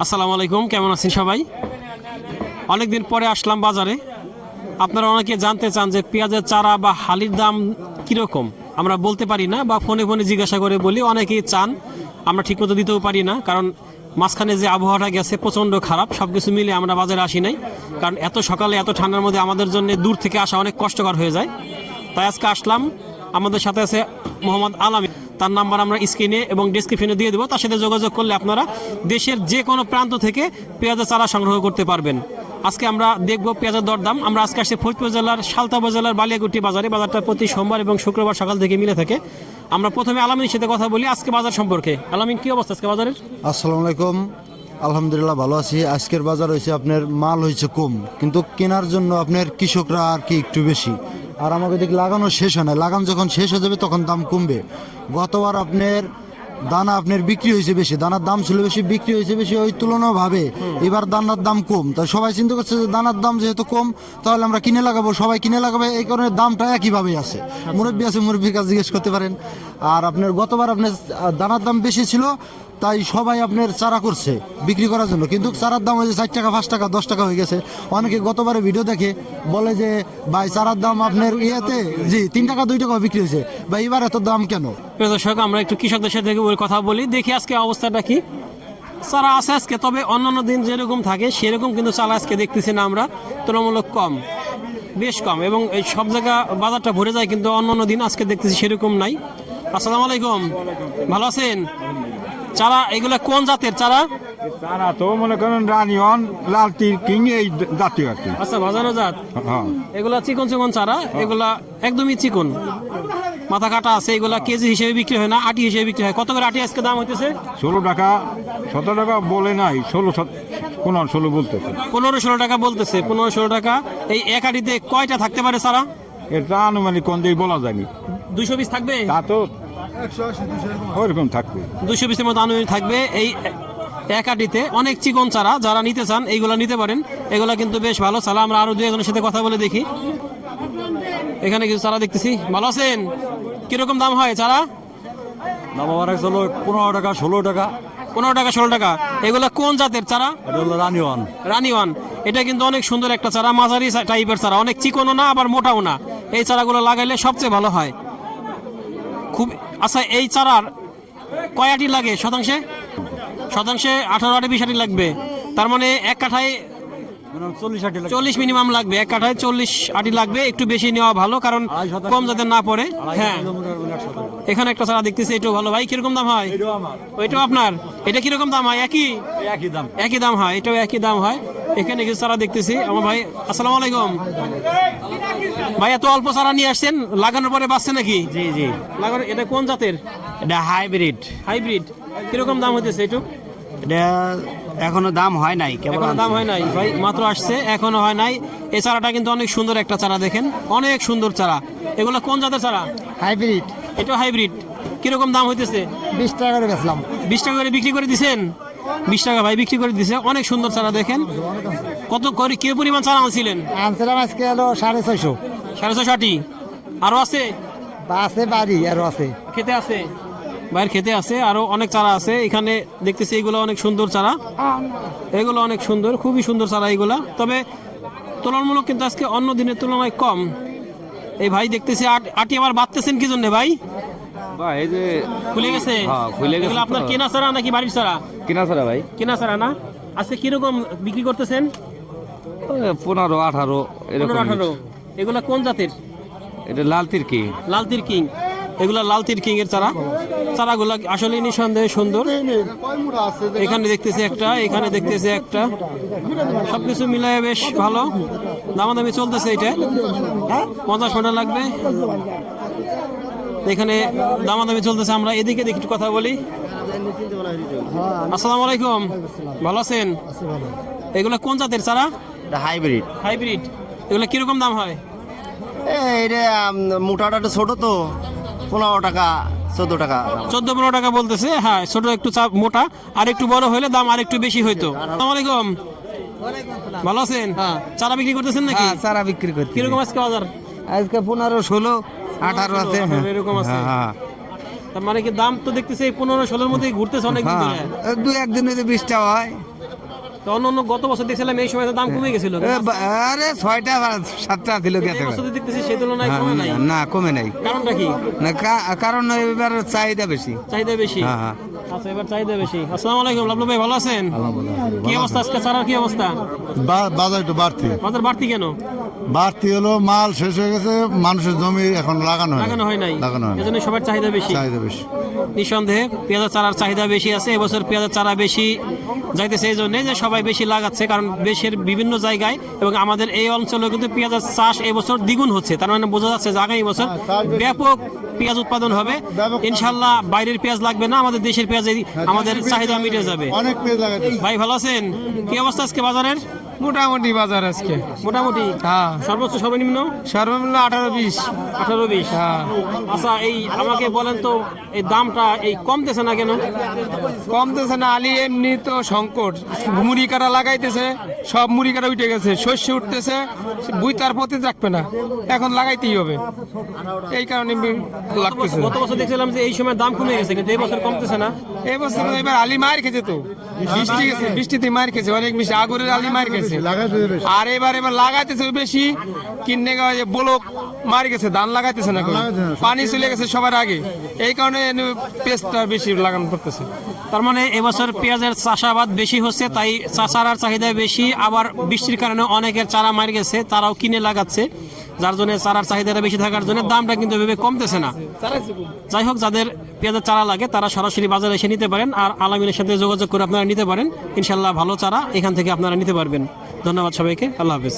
আসসালামু আলাইকুম, কেমন আছেন সবাই? অনেকদিন পরে আসলাম বাজারে। আপনারা অনেকে জানতে চান যে পেঁয়াজের চারা বা হালির দাম কীরকম। আমরা বলতে পারি না বা ফোনে ফোনে জিজ্ঞাসা করে বলি, অনেকেই চান, আমরা ঠিকমতো দিতেও পারি না, কারণ মাঝখানে যে আবহাওয়াটা গেছে প্রচণ্ড খারাপ। সব কিছু মিলে আমরা বাজারে আসি নাই, কারণ এত সকালে এত ঠান্ডার মধ্যে আমাদের জন্য দূর থেকে আসা অনেক কষ্টকর হয়ে যায়। তাই আজকে আসলাম। আমাদের সাথে আছে মোহাম্মদ আলামিন, তার নাম্বার আমরা স্ক্রিনে এবং ডেসক্রিপশনে দিয়ে দেবো। তার সাথে যোগাযোগ করলে আপনারা দেশের যে কোনো প্রান্ত থেকে পেঁয়াজের চারা সংগ্রহ করতে পারবেন। আজকে আমরা দেখব পেঁয়াজের দরদাম। আমরা আজকে আসছি ফরিদপুর জেলার সালতা উপজেলার বালিয়াগুটি বাজারে। বাজারটা প্রতি সোমবার এবং শুক্রবার সকাল থেকে মিলে থাকে। আমরা প্রথমে আলামিনের সাথে কথা বলি আজকে বাজার সম্পর্কে। আলামিন, কি অবস্থা আজকে বাজারের? আসসালামু আলাইকুম। আলহামদুলিল্লাহ ভালো আছি। আজকের বাজার হয়েছে আপনার মাল হয়েছে কম, কিন্তু কেনার জন্য আপনার কৃষকরা আর কি একটু বেশি। আর আমাকে দেখি লাগানো শেষ হয় না, লাগানো যখন শেষ হয়ে যাবে তখন দাম কমবে। গতবার আপনার দানা আপনার বিক্রি হয়েছে বেশি, দানার দাম ছিল বেশি, বিক্রি হয়েছে বেশি, ওই তুলনাভাবে এবার দানার দাম কম। তাই সবাই চিন্তা করছে যে দানার দাম যেহেতু কম, তাহলে আমরা কিনে লাগাবো, সবাই কিনে লাগাবে, এই কারণে দামটা একইভাবেই আছে। মুরব্বী আছে, মুরব্বীর কাছে জিজ্ঞেস করতে পারেন। আর আপনার গতবার আপনার দানার দাম বেশি ছিল, তাই সবাই আপনার চারা করছে বিক্রি করার জন্য, কিন্তু চারার দাম হয়েছে 4 টাকা, 5 টাকা, 10 টাকা হয়ে গেছে। অনেকে গতবারে ভিডিও দেখে বলে যে ভাই চারার দাম আপনার ইয়েতে 3 টাকা 2 টাকা বিক্রি হয়েছে, ভাই এবার এত দাম কেন? প্রিয় দর্শক, আমরা একটু কৃষকদের সাথে ওই কথা বলি, দেখি আজকে অবস্থাটা কি। চারা আছে আজকে, তবে অন্যান্য দিন যেরকম থাকে সেরকম কিন্তু চারা আজকে দেখতেছি না আমরা, তুলনামূলক কম, বেশ কম, এবং এই সব জায়গা বাজারটা ভরে যায়, কিন্তু অন্যান্য দিন আজকে দেখতেছি সেরকম নাই। আসসালামু আলাইকুম, ভালো আছেন? চারা এগুলা কোন জাতের চারা? চারা তো মনে করেন রানিয়ন, লাল তীর কিং, এই জাতীয় আর কি। আচ্ছা, বাজানো জাত। হ্যাঁ, এগুলা চিকন চিকন চারা, এগুলা একদমই চিকন, মাথা কাটা আছে। এগুলা কেজি হিসেবে বিক্রি হয় না, আটি হিসেবে বিক্রি হয়। কত করে আটি আজকে দাম হইতেছে? 16 টাকা, 17 টাকা বলে নাই, 16 বলতেছে। 15-16 টাকা বলতেছে, 15-16 টাকা। এই এক আটিতে কয়টা থাকতে পারে চারা? এটা আনুমানিক কোন দিয়ে বলা যায়নি। 200 পিস থাকবে, তা তো ওইরকম থাকবে। 200 পিসের মতো আনুমানিক থাকবে এই এক আটিতে। অনেক চিকন চারা, যারা নিতে চান এইগুলা নিতে পারেন। এগুলা কিন্তু বেশ ভালো চারা। আমরা আরো 2-1 সাথে কথা বলে দেখি। এখানে কিছু চারা দেখতেছি। ভালো আছেন? কিরকম দাম হয় চারা? দাম আমার চলো 15 টাকা, 16 টাকা। 15 টাকা, 16 টাকা। এগুলা কোন জাতের চারা? এটা হলো রানিওয়ান। রানিওয়ান। এটা কিন্তু অনেক সুন্দর একটা চারা, মাঝারি টাইপের চারা, অনেক চিকনও না আবার মোটাও না। এই চারাগুলো লাগাইলে সবচেয়ে ভালো হয় খুব। আচ্ছা, এই চারার কয় আটি লাগে শতাংশে? শতাংশে 18 আটি 20 আটি লাগবে। তার মানে এক কাঠায় 40 মিনিমাম লাগবে। এক কাঠায় 40 আটি লাগবে। একটু বেশি নেওয়া ভালো, কারণ কম যাতে না পড়ে। হ্যাঁ, এখানে একটা চারা দেখতেছি, এটাও ভালো। ভাই, কিরকম দাম হয়? ওইটাও আপনার? এটা কিরকম দাম হয়? একই দাম হয়, এটাও একই দাম হয়। এখানে কিছু চারা দেখতেছি আমার ভাই। আসসালামু আলাইকুম ভাই, এত অল্প চারা নিয়ে আসছেন, লাগানোর পরে বাঁচছে নাকি? জি জি, লাগানো। এটা কোন জাতের? এটা হাইব্রিড। হাইব্রিড। কিরকম দাম হইতেছে একটু? এটা এখনো দাম হয় নাই, কেবল এখনো দাম হয় নাই ভাই, মাত্র আসছে, এখনো হয় নাই। এই চারাটা কিন্তু অনেক সুন্দর একটা চারা, দেখেন অনেক সুন্দর চারা। এগুলো কোন জাতের চারা? হাইব্রিড। এটা হাইব্রিড। কিরকম দাম হইতেছে? 20 টাকা করে বেচলাম। 20 টাকা করে বিক্রি করে দিছেন? 20 টাকা ভাই বিক্রি করে দিছে। অনেক সুন্দর চারা, দেখেন কত করে, কি পরিমাণ চারা আনছিলেন? আনছিলাম আজকে হলো 650। 650 আটি। আরো আছে? আছে বাড়ি আরো আছে। খেতে আছে, বাইরের খেতে আছে, আরো অনেক চারা আছে এখানে দেখতেছি। এগুলো অনেক সুন্দর চারা, এগুলো অনেক সুন্দর, খুবই সুন্দর চারা এগুলা। তবে তুলনামূলক কিন্তু আজকে অন্য দিনের তুলনায় কম। এই ভাই দেখতেছি আটি আবার বাঁধতেছেন কি জন্য ভাই? ভাই এই যে খুলে গেছে? হ্যাঁ, খুলে গেছে। এগুলো আপনার কেনা চারা নাকি বাড়ির চারা? কিনা ছাড়া ভাই, কেনা চারা না? আজকে কিরকম বিক্রি করতেছেন? 15, 18 এরকম। 15-18। এগুলা কোন জাতের? এটা লাল তীর কি? লাল তীর কিং। এগুলা লাল তীর কিং এর চারা। চারাগুলা আসলে নিঃসন্দেহে সুন্দর। এখানে দেখতেছি একটা, এখানে দেখতেছি একটা, সবকিছু মিলায় বেশ ভালো। দামাদামি চলতেছে। এটা 50 টাকা লাগবে। এখানে দামাদামি চলতেছে। আমরা এদিকে দেখি, একটু কথা বলি। আসসালামু আলাইকুম, ভালো আছেন? এগুলা কোন জাতের চারা? হাইব্রিড। হাইব্রিড। এগুলা কিরকম দাম হয়? এটা মোটাটা ছোট তো, 15 টাকা 14 টাকা। 14-15 টাকা বলতেছে। হ্যাঁ, ছোট একটু মোটা, আর একটু বড় হলে দাম আর একটু বেশি হইতো। আসসালামু আলাইকুম, ভালো আছেন? চারা বিক্রি করতেছেন নাকি? চারা বিক্রি করতে কিরকম আজকে বাজার? আজকে 15, 16, 18 আছে। এরকম আছে। তার মানে কি দাম তো দেখতেছি 15-16 মধ্যেই ঘুরতেছে অনেকদিন ধরে। 2-1 দিনে 20 টাকা হয়। তো অন্য গত বছর দেখছিলাম এই সময় তো দাম কমে গেছিল, আরে 6টা 7টা ছিল এই বছর দেখতেছি সেই তুলনায় কমে নাই, না কমে নাই। কারণটা কি? না কারণ এবার চাহিদা বেশি। চাহিদা বেশি। হ্যাঁ হ্যাঁ। আচ্ছা, এবার চাহিদা বেশি। আসসালামু আলাইকুম লাবলু ভাই, ভালো আছেন? কি অবস্থা আজকে চারার কি অবস্থা? বাজার একটু বাড়তি বাজার বাড়তি কেন? বাড়তি হলো মাল শেষ হয়ে গেছে, মানুষের জমি এখন লাগানো লাগানো হয় নাই, লাগানো হয় না। এজন্য সবার চাহিদা বেশি। চাহিদা বেশি। নিঃসন্দেহে পেঁয়াজের চারার চাহিদা বেশি আছে এবছর, পেঁয়াজের চারা বেশি যাইতেছে এই জন্যে যে সবাই বেশি লাগাচ্ছে, কারণ দেশের বিভিন্ন জায়গায় এবং আমাদের এই অঞ্চলেও কিন্তু পেঁয়াজের চাষ এবছর দ্বিগুণ হচ্ছে। তার মানে বোঝা যাচ্ছে যে আগামী বছর ব্যাপক পেঁয়াজ উৎপাদন হবে ইনশাল্লাহ। বাইরের পেঁয়াজ লাগবে না, আমাদের দেশের পেঁয়াজ আমাদের চাহিদা মিটে যাবে। অনেক পেঁয়াজ লাগাচ্ছে। ভাই ভালো আছেন? কি অবস্থা আজকে বাজারের? মোটামুটি বাজার আজকে মোটামুটি। হ্যাঁ সর্বোচ্চ সর্বনিম্ন সর্বনিম্ন 18-20। 18-20। হ্যাঁ আচ্ছা, এই আমাকে বলেন তো এই দামটা এই কমতেছে না কেন? কমতেছে না আলি, এমনি তো সংকট, মুড়ি কাটা লাগাইতেছে, সব মুড়ি কাটা উঠে গেছে, শস্য উঠতেছে, বুই তার পথে রাখবে না, এখন লাগাইতেই হবে, এই কারণে লাগতেছে। গত বছর দেখছিলাম যে এই সময় দাম কমে গেছে, কিন্তু এই বছর কমতেছে না। এই বছর এবার আলি মার খেয়েছে, তো বৃষ্টি গেছে, বৃষ্টিতে মার খেয়েছে অনেক বেশি, আগরের আলি মার খেয়েছে। আর এবার লাগাইতেছে বেশি, কিনে ব্লক মার গেছে, ধান লাগাইতেছে না, পানি চলে গেছে সবার আগে, এই কারণে পেঁয়াজটা বেশি লাগানো পড়তেছে। তার মানে এবছর পেঁয়াজের চাষাবাদ বেশি হচ্ছে, তাই চারার চাহিদা বেশি। আবার বৃষ্টির কারণে অনেকের চারা মার গেছে, তারাও কিনে লাগাচ্ছে, যার জন্য চারার চাহিদাটা বেশি থাকার জন্য দামটা কিন্তু এভাবে কমতেছে না। যাই হোক, যাদের পেঁয়াজের চারা লাগে তারা সরাসরি বাজারে এসে নিতে পারেন, আর আলামিনের সাথে যোগাযোগ করে আপনারা নিতে পারেন। ইনশাল্লাহ ভালো চারা এখান থেকে আপনারা নিতে পারবেন। ধন্যবাদ সবাইকে, আল্লাহ হাফেজ।